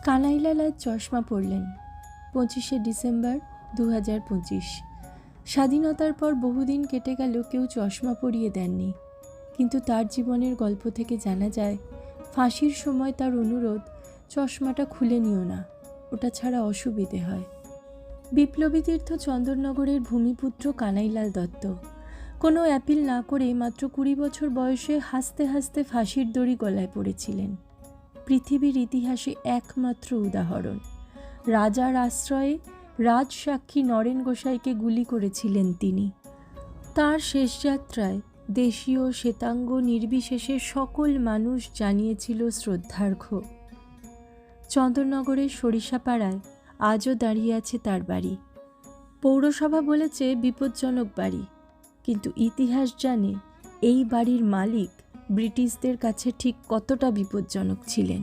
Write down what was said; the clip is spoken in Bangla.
কানাইলাল আজ চশমা পরলেন। 25শে ডিসেম্বর 2025। স্বাধীনতার পর বহুদিন কেটে গেল, কেউ চশমা পরিয়ে দেননি। কিন্তু তার জীবনের গল্প থেকে জানা যায়, ফাঁসির সময় তার অনুরোধ, চশমাটা খুলে নিও না, ওটা ছাড়া অসুবিধে হয়। বিপ্লবী তীর্থ চন্দননগরের ভূমিপুত্র কানাইলাল দত্ত কোনো অ্যাপিল না করে মাত্র 20 বছর বয়সে হাসতে হাসতে ফাঁসির দড়ি গলায় পড়েছিলেন। পৃথিবীর ইতিহাসে একমাত্র উদাহরণ। রাজার আশ্রয়ে রাজসাক্ষী নরেন গোসাইকে গুলি করেছিলেন তিনি। তার শেষ যাত্রায় দেশীয় শ্বেতাঙ্গ নির্বিশেষে সকল মানুষ জানিয়েছিল শ্রদ্ধার্ঘ্য। চন্দননগরের সরিষাপাড়ায় আজও দাঁড়িয়ে আছে তার বাড়ি। পৌরসভা বলেছে বিপজ্জনক বাড়ি, কিন্তু ইতিহাস জানে এই বাড়ির মালিক ব্রিটিশদের কাছে ঠিক কতটা বিপজ্জনক ছিলেন।